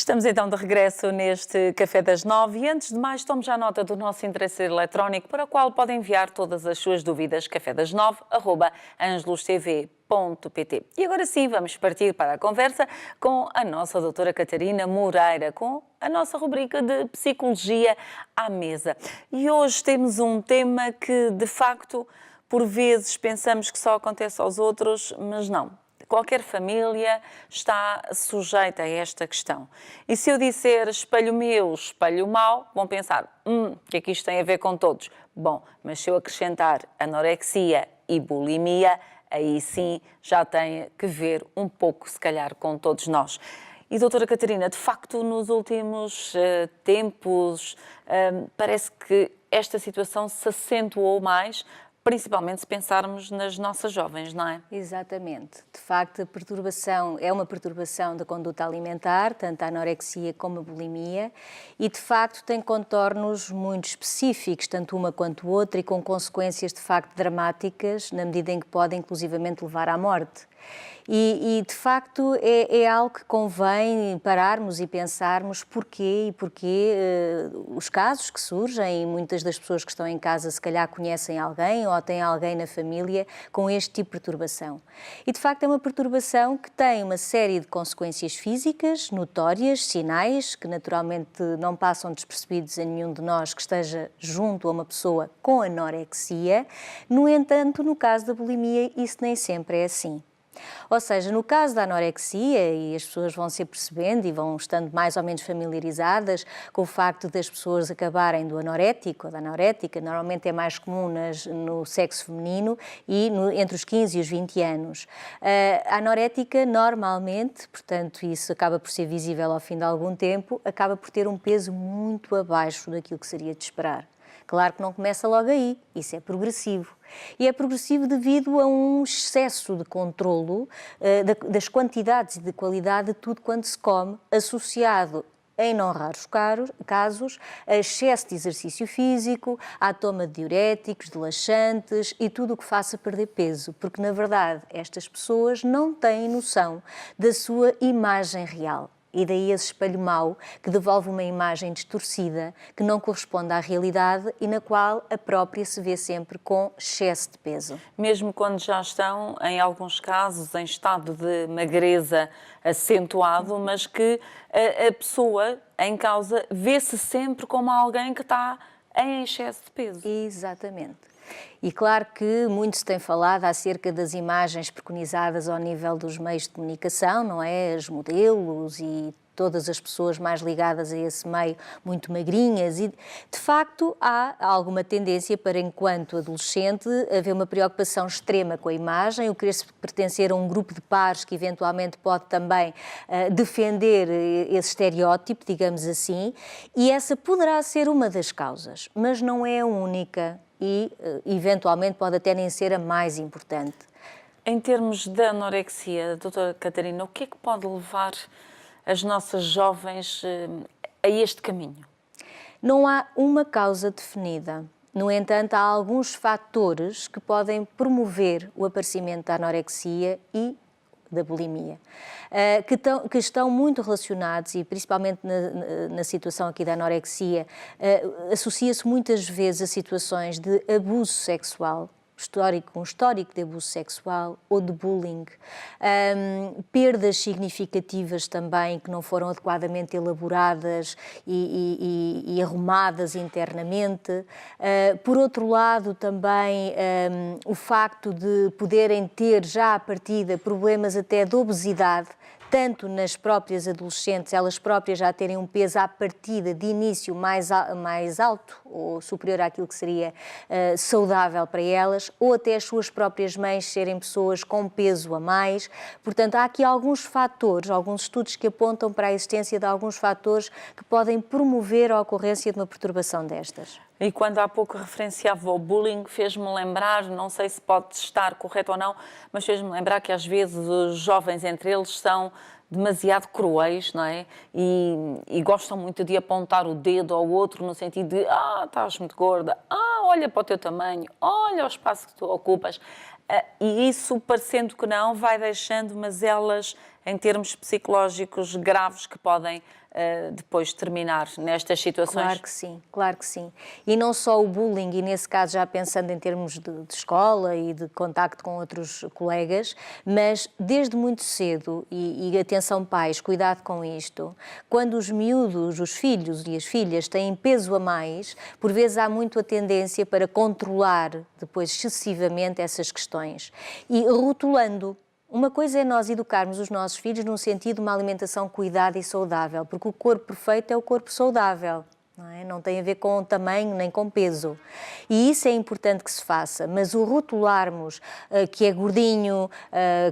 Estamos então de regresso neste Café das 9 e antes de mais tome já nota do nosso endereço eletrónico para o qual pode enviar todas as suas dúvidas cafedas9@angelustv.pt. E agora sim vamos partir para a conversa com a nossa doutora Catarina Moreira, com a nossa rubrica de Psicologia à Mesa. E hoje temos um tema que de facto por vezes pensamos que só acontece aos outros, mas não. Qualquer família está sujeita a esta questão. E se eu disser espelho meu, espelho mau, vão pensar, o que é que isto tem a ver com todos? Bom, mas se eu acrescentar anorexia e bulimia, aí sim já tem que ver um pouco, se calhar, com todos nós. E, doutora Catarina, de facto, nos últimos tempos, parece que esta situação se acentuou mais, principalmente se pensarmos nas nossas jovens, não é? Exatamente. De facto, a perturbação é uma perturbação da conduta alimentar, tanto a anorexia como a bulimia, e de facto tem contornos muito específicos, tanto uma quanto outra, e com consequências de facto dramáticas, na medida em que podem inclusivamente levar à morte. E de facto é algo que convém pararmos e pensarmos porquê os casos que surgem, e muitas das pessoas que estão em casa se calhar conhecem alguém ou têm alguém na família com este tipo de perturbação. E de facto é uma perturbação que tem uma série de consequências físicas, notórias, sinais, que naturalmente não passam despercebidos a nenhum de nós que esteja junto a uma pessoa com anorexia. No entanto, no caso da bulimia, isso nem sempre é assim. Ou seja, no caso da anorexia, e as pessoas vão se apercebendo e vão estando mais ou menos familiarizadas com o facto das pessoas acabarem do anorético ou da anorética, normalmente é mais comum no sexo feminino e entre os 15 e os 20 anos. A anorética normalmente, portanto isso acaba por ser visível ao fim de algum tempo, acaba por ter um peso muito abaixo daquilo que seria de esperar. Claro que não começa logo aí, isso é progressivo. E é progressivo devido a um excesso de controlo das quantidades e de qualidade de tudo quanto se come, associado, em não raros casos, a excesso de exercício físico, à toma de diuréticos, de laxantes e tudo o que faça perder peso, porque na verdade estas pessoas não têm noção da sua imagem real. E daí esse espelho mau que devolve uma imagem distorcida, que não corresponde à realidade e na qual a própria se vê sempre com excesso de peso. Mesmo quando já estão, em alguns casos, em estado de magreza acentuado, mas que a pessoa em causa vê-se sempre como alguém que está em excesso de peso. Exatamente. E claro que muito se tem falado acerca das imagens preconizadas ao nível dos meios de comunicação, não é? Os modelos e todas as pessoas mais ligadas a esse meio, muito magrinhas, e de facto há alguma tendência para, enquanto adolescente, haver uma preocupação extrema com a imagem, o querer-se pertencer a um grupo de pares que eventualmente pode também defender esse estereótipo, digamos assim, e essa poderá ser uma das causas, mas não é a única e eventualmente pode até nem ser a mais importante. Em termos de anorexia, doutora Catarina, o que é que pode levar as nossas jovens a este caminho? Não há uma causa definida. No entanto, há alguns fatores que podem promover o aparecimento da anorexia e da bulimia, que estão muito relacionados, e principalmente na situação aqui da anorexia, associa-se muitas vezes a situações de abuso sexual, um histórico de abuso sexual ou de bullying, perdas significativas também que não foram adequadamente elaboradas e arrumadas internamente. Por outro lado, também o facto de poderem ter já à partida problemas até de obesidade, tanto nas próprias adolescentes, elas próprias já terem um peso à partida de início mais alto ou superior àquilo que seria saudável para elas, ou até as suas próprias mães serem pessoas com peso a mais. Portanto, há aqui alguns fatores, alguns estudos que apontam para a existência de alguns fatores que podem promover a ocorrência de uma perturbação destas. E quando há pouco referenciava o bullying, fez-me lembrar, não sei se pode estar correto ou não, mas fez-me lembrar que às vezes os jovens entre eles são demasiado cruéis, não é? E gostam muito de apontar o dedo ao outro no sentido de estás muito gorda, olha para o teu tamanho, olha o espaço que tu ocupas. E isso, parecendo que não, vai deixando mazelas em termos psicológicos graves que podem depois terminar nestas situações? Claro que sim, claro que sim. E não só o bullying, e nesse caso já pensando em termos de escola e de contacto com outros colegas, mas desde muito cedo, e atenção pais, cuidado com isto, quando os miúdos, os filhos e as filhas têm peso a mais, por vezes há muito a tendência para controlar depois excessivamente essas questões. E rotulando. Uma coisa é nós educarmos os nossos filhos num sentido de uma alimentação cuidada e saudável, porque o corpo perfeito é o corpo saudável. Não é? Não tem a ver com tamanho nem com peso. E isso é importante que se faça, mas o rotularmos que é gordinho,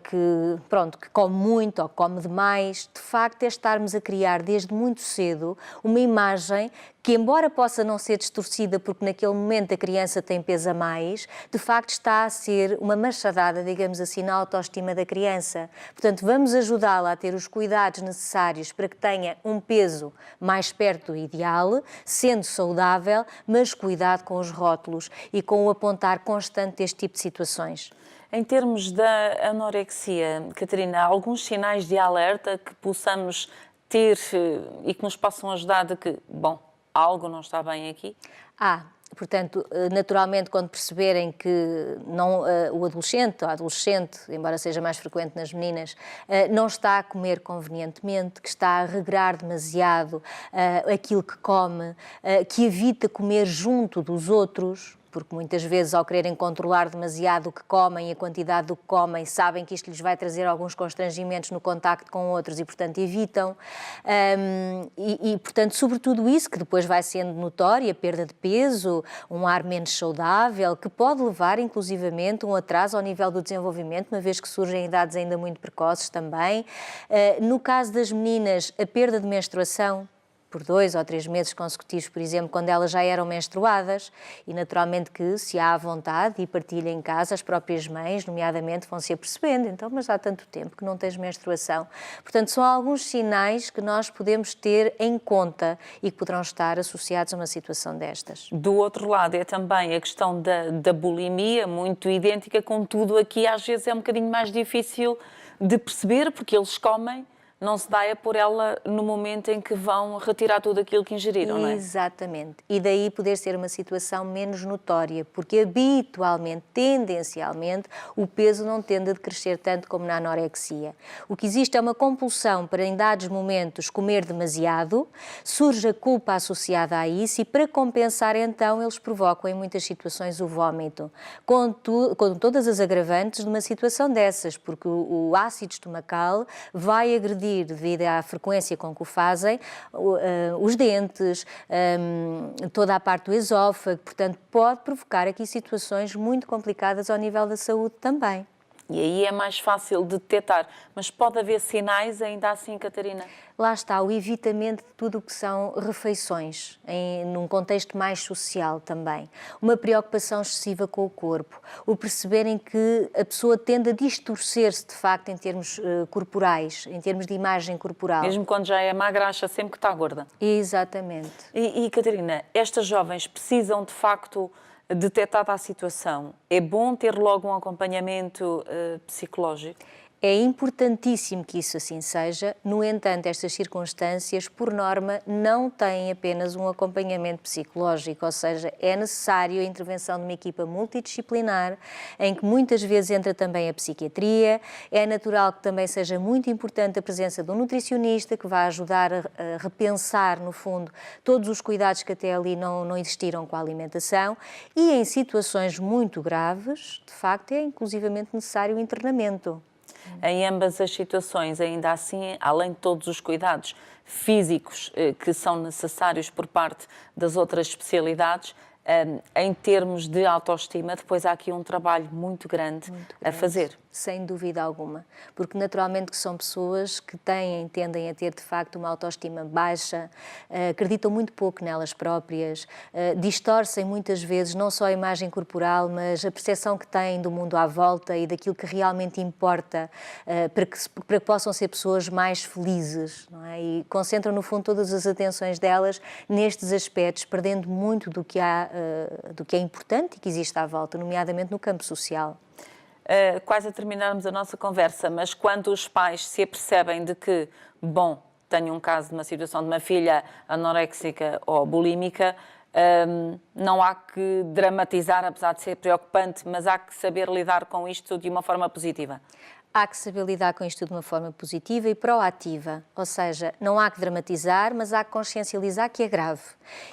que come muito ou come demais, de facto é estarmos a criar desde muito cedo uma imagem que, embora possa não ser distorcida porque naquele momento a criança tem peso a mais, de facto está a ser uma machadada, digamos assim, na autoestima da criança. Portanto, vamos ajudá-la a ter os cuidados necessários para que tenha um peso mais perto do ideal, sendo saudável, mas cuidado com os rótulos e com o apontar constante deste tipo de situações. Em termos da anorexia, Catarina, há alguns sinais de alerta que possamos ter e que nos possam ajudar de que, bom, algo não está bem aqui? Portanto, naturalmente, quando perceberem que não, o adolescente ou a adolescente, embora seja mais frequente nas meninas, não está a comer convenientemente, que está a regrar demasiado aquilo que come, que evita comer junto dos outros, porque muitas vezes, ao quererem controlar demasiado o que comem e a quantidade do que comem, sabem que isto lhes vai trazer alguns constrangimentos no contacto com outros e, portanto, evitam. Portanto, sobretudo isso, que depois vai sendo notória, a perda de peso, um ar menos saudável, que pode levar, inclusivamente, um atraso ao nível do desenvolvimento, uma vez que surgem idades ainda muito precoces também. No caso das meninas, a perda de menstruação, por 2 ou 3 meses consecutivos, por exemplo, quando elas já eram menstruadas, e naturalmente que, se há vontade e partilha em casa, as próprias mães, nomeadamente, vão se apercebendo, então, mas há tanto tempo que não tens menstruação. Portanto, são alguns sinais que nós podemos ter em conta e que poderão estar associados a uma situação destas. Do outro lado, é também a questão da bulimia, muito idêntica, contudo, aqui às vezes é um bocadinho mais difícil de perceber, porque eles comem, não se dá por ela no momento em que vão retirar tudo aquilo que ingeriram, não é? Exatamente. E daí poder ser uma situação menos notória, porque habitualmente, tendencialmente, o peso não tende a decrescer tanto como na anorexia. O que existe é uma compulsão para, em dados momentos, comer demasiado, surge a culpa associada a isso e, para compensar, então, eles provocam em muitas situações o vómito, com todas as agravantes de uma situação dessas, porque o ácido estomacal vai agredir, devido à frequência com que o fazem, os dentes, toda a parte do esófago, portanto, pode provocar aqui situações muito complicadas ao nível da saúde também. E aí é mais fácil de detectar, mas pode haver sinais ainda assim, Catarina? Lá está, o evitamento de tudo o que são refeições, num contexto mais social também. Uma preocupação excessiva com o corpo, o perceberem que a pessoa tende a distorcer-se, de facto, em termos corporais, em termos de imagem corporal. Mesmo quando já é magra, acha sempre que está gorda. Exatamente. E Catarina, estas jovens precisam, de facto, detectada a situação, é bom ter logo um acompanhamento psicológico? É importantíssimo que isso assim seja, no entanto, estas circunstâncias, por norma, não têm apenas um acompanhamento psicológico, ou seja, é necessário a intervenção de uma equipa multidisciplinar, em que muitas vezes entra também a psiquiatria, é natural que também seja muito importante a presença de um nutricionista, que vai ajudar a repensar, no fundo, todos os cuidados que até ali não existiram com a alimentação, e em situações muito graves, de facto, é inclusivamente necessário o internamento. Em ambas as situações, ainda assim, além de todos os cuidados físicos que são necessários por parte das outras especialidades, em termos de autoestima, depois há aqui um trabalho muito grande a fazer. Sem dúvida alguma, porque naturalmente que são pessoas que tendem a ter de facto uma autoestima baixa, acreditam muito pouco nelas próprias, distorcem muitas vezes não só a imagem corporal, mas a percepção que têm do mundo à volta e daquilo que realmente importa para que possam ser pessoas mais felizes, não é? E concentram no fundo todas as atenções delas nestes aspectos, perdendo muito do que é importante e que existe à volta, nomeadamente no campo social. quase a terminarmos a nossa conversa, mas quando os pais se apercebem de que, bom, tenho um caso de uma situação de uma filha anoréxica ou bulímica, não há que dramatizar, apesar de ser preocupante, mas há que saber lidar com isto de uma forma positiva. Há que saber lidar com isto de uma forma positiva e proativa, ou seja, não há que dramatizar, mas há que consciencializar que é grave.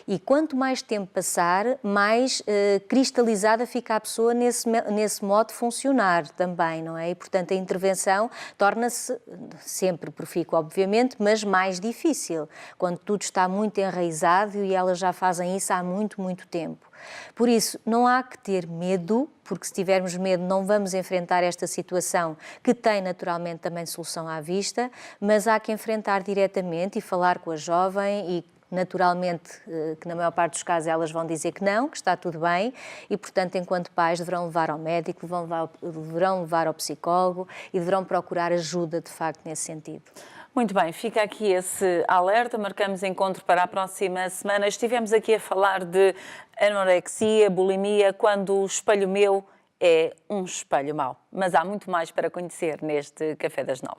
E quanto mais tempo passar, mais cristalizada fica a pessoa nesse modo de funcionar também, não é? E, portanto, a intervenção torna-se sempre profícua, obviamente, mas mais difícil, quando tudo está muito enraizado e elas já fazem isso há muito, muito tempo. Por isso, não há que ter medo, porque se tivermos medo não vamos enfrentar esta situação que tem naturalmente também solução à vista, mas há que enfrentar diretamente e falar com a jovem e naturalmente que na maior parte dos casos elas vão dizer que não, que está tudo bem e, portanto, enquanto pais deverão levar ao médico, deverão levar ao psicólogo e deverão procurar ajuda, de facto, nesse sentido. Muito bem, fica aqui esse alerta, marcamos encontro para a próxima semana. Estivemos aqui a falar de anorexia, bulimia, quando o espelho meu é um espelho mau. Mas há muito mais para conhecer neste Café das 9.